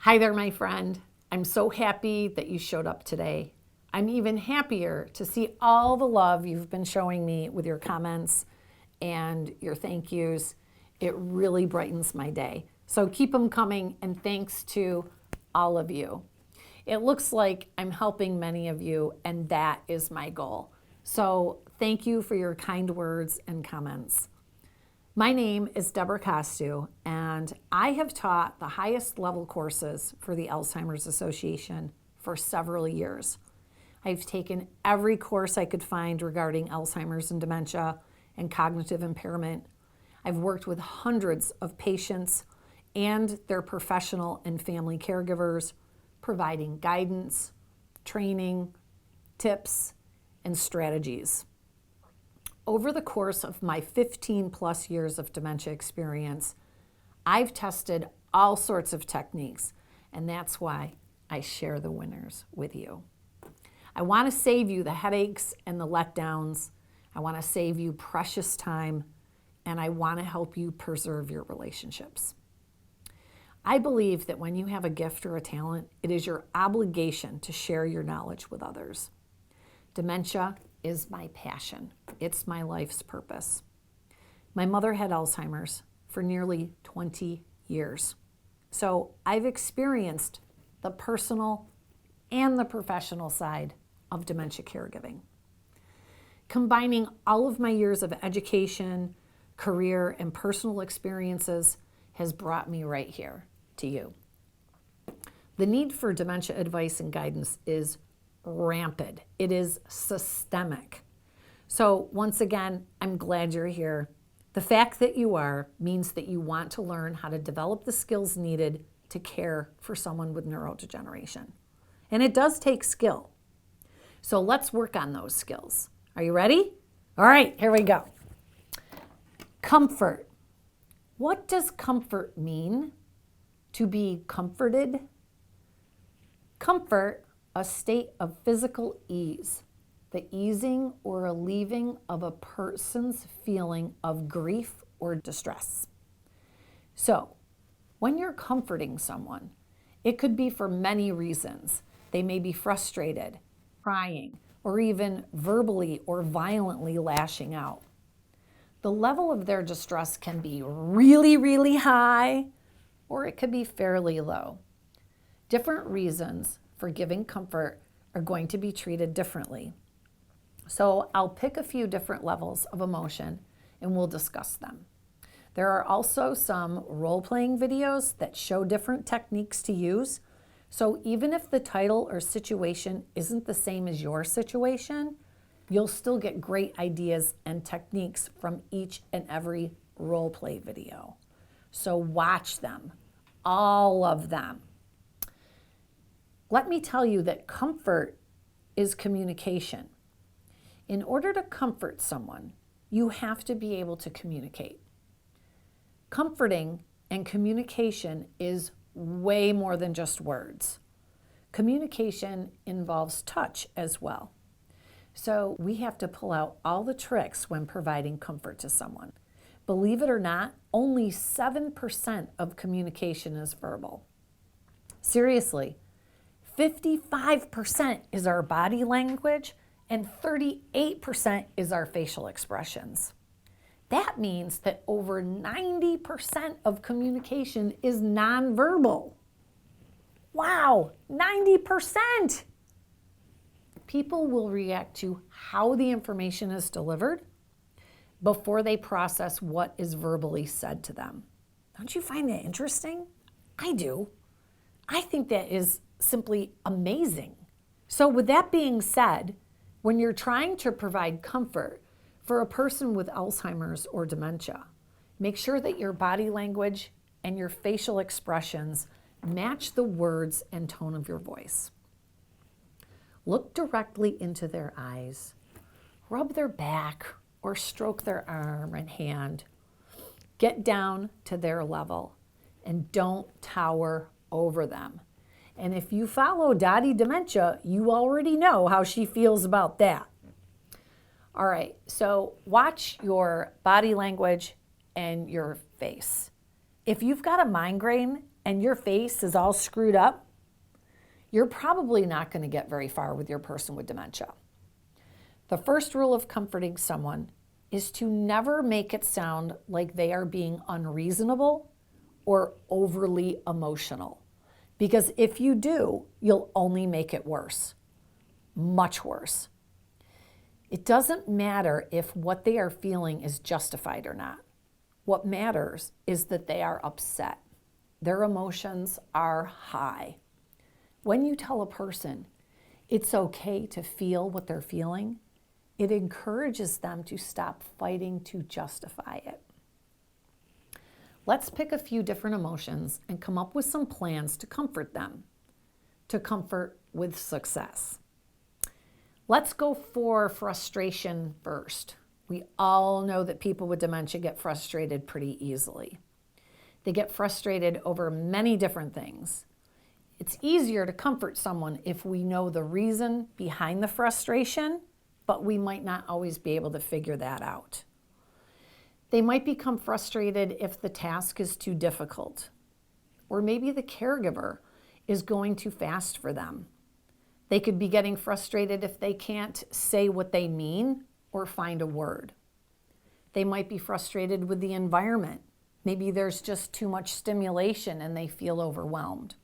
Hi there, my friend. I'm so happy that you showed up today. I'm even happier to see all the love you've been showing me with your comments and your thank yous. It really brightens my day. So keep them coming, and thanks to all of you. It looks like I'm helping many of you, and that is my goal. So thank you for your kind words and comments. My name is Debra, and I have taught the highest level courses for the Alzheimer's Association for several years. I've taken every course I could find regarding Alzheimer's and dementia and cognitive impairment. I've worked with hundreds of patients and their professional and family caregivers, providing guidance, training, tips, and strategies. Over the course of my 15 plus years of dementia experience, I've tested all sorts of techniques, and that's why I share the winners with you. I want to save you the headaches and the letdowns. I want to save you precious time, and I want to help you preserve your relationships. I believe that when you have a gift or a talent, it is your obligation to share your knowledge with others. Dementia is my passion. It's my life's purpose. My mother had Alzheimer's for nearly 20 years. So I've experienced the personal and the professional side of dementia caregiving. Combining all of my years of education, career, and personal experiences has brought me right here to you. The need for dementia advice and guidance is rampant. It is systemic. So once again, I'm glad you're here. The fact that you are means that you want to learn how to develop the skills needed to care for someone with neurodegeneration. And it does take skill. So let's work on those skills. Are you ready? All right, here we go. Comfort. What does comfort mean? To be comforted? Comfort, a state of physical ease, the easing or relieving of a person's feeling of grief or distress. So, when you're comforting someone, it could be for many reasons. They may be frustrated, crying, or even verbally or violently lashing out. The level of their distress can be really, really high, or it could be fairly low. Different reasons for giving comfort are going to be treated differently. So I'll pick a few different levels of emotion and we'll discuss them. There are also some role-playing videos that show different techniques to use. So even if the title or situation isn't the same as your situation, you'll still get great ideas and techniques from each and every role-play video. So watch them, all of them. Let me tell you that comfort is communication. In order to comfort someone, you have to be able to communicate. Comforting and communication is way more than just words. Communication involves touch as well. So we have to pull out all the tricks when providing comfort to someone. Believe it or not, only 7% of communication is verbal. Seriously. 55% is our body language and 38% is our facial expressions. That means that over 90% of communication is nonverbal. Wow, 90%! People will react to how the information is delivered before they process what is verbally said to them. Don't you find that interesting? I do. I think that is simply amazing. So with that being said, when you're trying to provide comfort for a person with Alzheimer's or dementia, make sure that your body language and your facial expressions match the words and tone of your voice. Look directly into their eyes, rub their back or stroke their arm and hand. Get down to their level and don't tower over them. And if you follow Dottie Dementia, you already know how she feels about that. All right, so watch your body language and your face. If you've got a migraine and your face is all screwed up, you're probably not going to get very far with your person with dementia. The first rule of comforting someone is to never make it sound like they are being unreasonable or overly emotional. Because if you do, you'll only make it worse, much worse. It doesn't matter if what they are feeling is justified or not. What matters is that they are upset. Their emotions are high. When you tell a person it's okay to feel what they're feeling, it encourages them to stop fighting to justify it. Let's pick a few different emotions and come up with some plans to comfort them, to comfort with success. Let's go for frustration first. We all know that people with dementia get frustrated pretty easily. They get frustrated over many different things. It's easier to comfort someone if we know the reason behind the frustration, but we might not always be able to figure that out. They might become frustrated if the task is too difficult, or maybe the caregiver is going too fast for them. They could be getting frustrated if they can't say what they mean or find a word. They might be frustrated with the environment. Maybe there's just too much stimulation and they feel overwhelmed.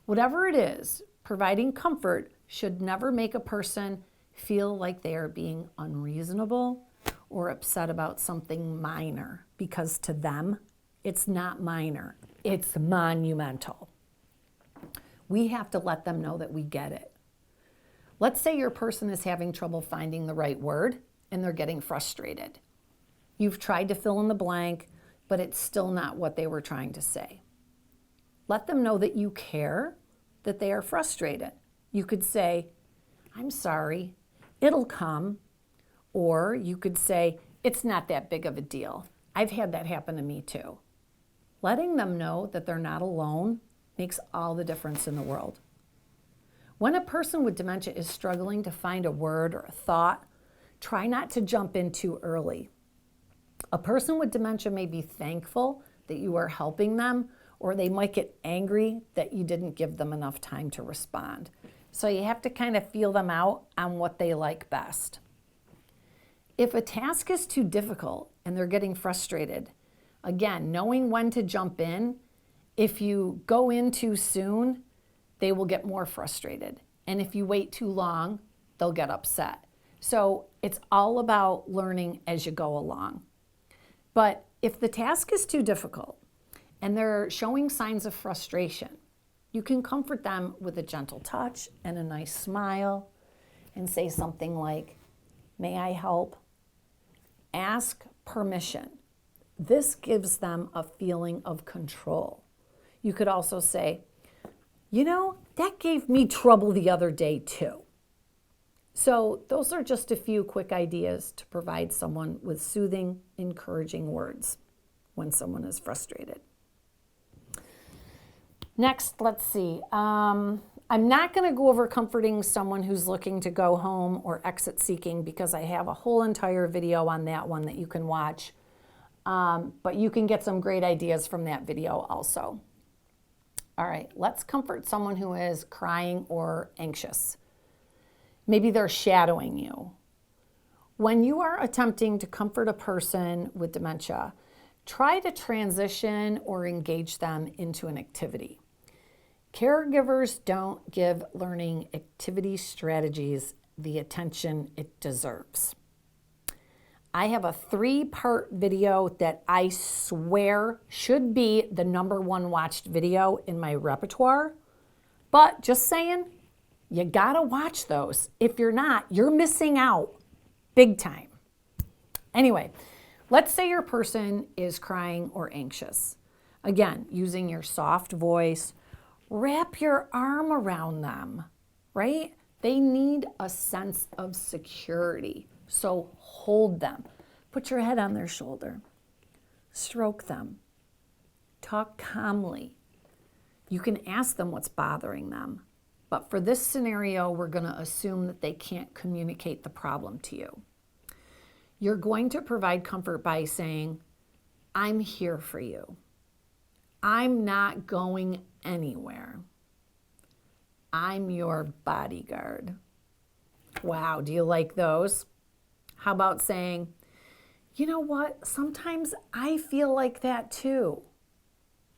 Whatever it is, providing comfort should never make a person feel like they are being unreasonable or upset about something minor, because to them, it's not minor, it's monumental. We have to let them know that we get it. Let's say your person is having trouble finding the right word and they're getting frustrated. You've tried to fill in the blank, but it's still not what they were trying to say. Let them know that you care, that they are frustrated. You could say, "I'm sorry, it'll come." Or you could say, "It's not that big of a deal. I've had that happen to me too." Letting them know that they're not alone makes all the difference in the world. When a person with dementia is struggling to find a word or a thought, try not to jump in too early. A person with dementia may be thankful that you are helping them, or they might get angry that you didn't give them enough time to respond. So you have to kind of feel them out on what they like best. If a task is too difficult and they're getting frustrated, again, knowing when to jump in, if you go in too soon, they will get more frustrated. And if you wait too long, they'll get upset. So it's all about learning as you go along. But if the task is too difficult and they're showing signs of frustration, you can comfort them with a gentle touch and a nice smile and say something like, "May I help?" Ask permission. This gives them a feeling of control. You could also say, "You know, that gave me trouble the other day too." So those are just a few quick ideas to provide someone with soothing, encouraging words when someone is frustrated. Next, let's see. I'm not going to go over comforting someone who's looking to go home or exit seeking, because I have a whole entire video on that one that you can watch. But you can get some great ideas from that video also. All right, let's comfort someone who is crying or anxious. Maybe they're shadowing you. When you are attempting to comfort a person with dementia, try to transition or engage them into an activity. Caregivers don't give learning activity strategies the attention it deserves. I have a 3-part video that I swear should be the #1 watched video in my repertoire. But just saying, you gotta watch those. If you're not, you're missing out big time. Anyway, let's say your person is crying or anxious. Again, using your soft voice, wrap your arm around them, right? They need a sense of security. So hold them. Put your head on their shoulder. Stroke them. Talk calmly. You can ask them what's bothering them. But for this scenario, we're going to assume that they can't communicate the problem to you. You're going to provide comfort by saying, "I'm here for you. I'm not going anywhere. I'm your bodyguard. Wow, do you like those? How about saying, you know what? Sometimes I feel like that too.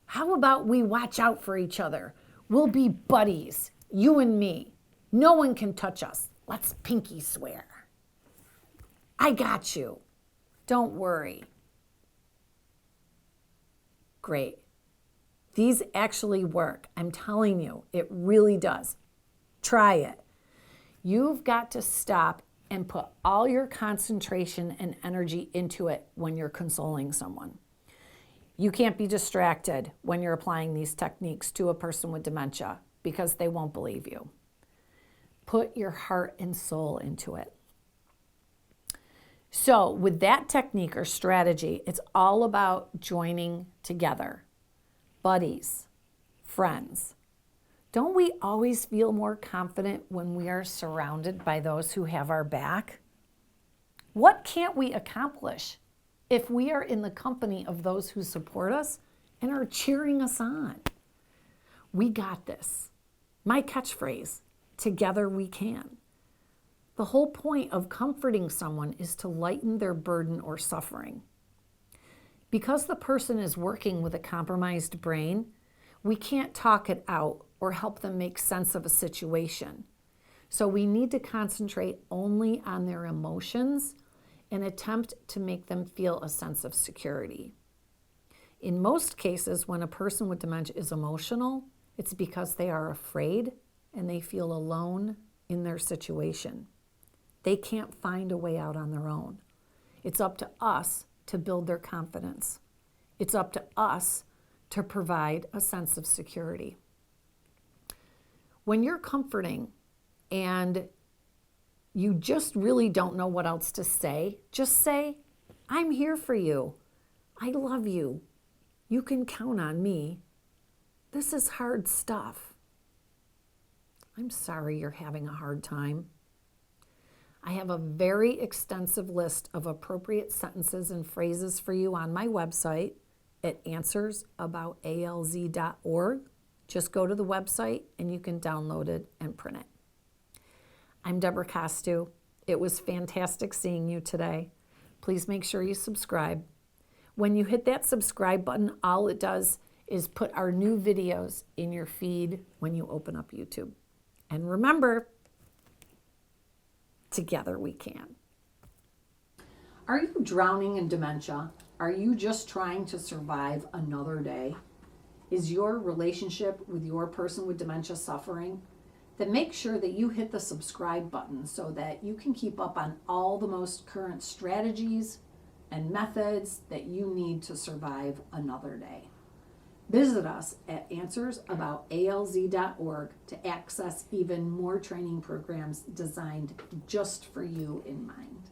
How about we watch out for each other? We'll be buddies, you and me. No one can touch us. Let's pinky swear. I got you. Don't worry. Great. These actually work. I'm telling you, it really does. Try it. You've got to stop and put all your concentration and energy into it when you're consoling someone. You can't be distracted when you're applying these techniques to a person with dementia because they won't believe you. Put your heart and soul into it. So with that technique or strategy, it's all about joining together. Buddies, friends. Don't we always feel more confident when we are surrounded by those who have our back? What can't we accomplish if we are in the company of those who support us and are cheering us on? We got this. My catchphrase, together we can. The whole point of comforting someone is to lighten their burden or suffering. Because the person is working with a compromised brain, we can't talk it out or help them make sense of a situation. So we need to concentrate only on their emotions and attempt to make them feel a sense of security. In most cases, when a person with dementia is emotional, it's because they are afraid and they feel alone in their situation. They can't find a way out on their own. It's up to us to build their confidence. It's up to us to provide a sense of security. When you're comforting and you just really don't know what else to say, just say, I'm here for you. I love you. You can count on me. This is hard stuff. I'm sorry you're having a hard time. I have a very extensive list of appropriate sentences and phrases for you on my website at answersaboutalz.org. Just go to the website and you can download it and print it. I'm Debra Costu. It was fantastic seeing you today. Please make sure you subscribe. When you hit that subscribe button, all it does is put our new videos in your feed when you open up YouTube. And remember, together we can. Are you drowning in dementia? Are you just trying to survive another day? Is your relationship with your person with dementia suffering? Then make sure that you hit the subscribe button so that you can keep up on all the most current strategies and methods that you need to survive another day. Visit us at answersaboutalz.org to access even more training programs designed just for you in mind.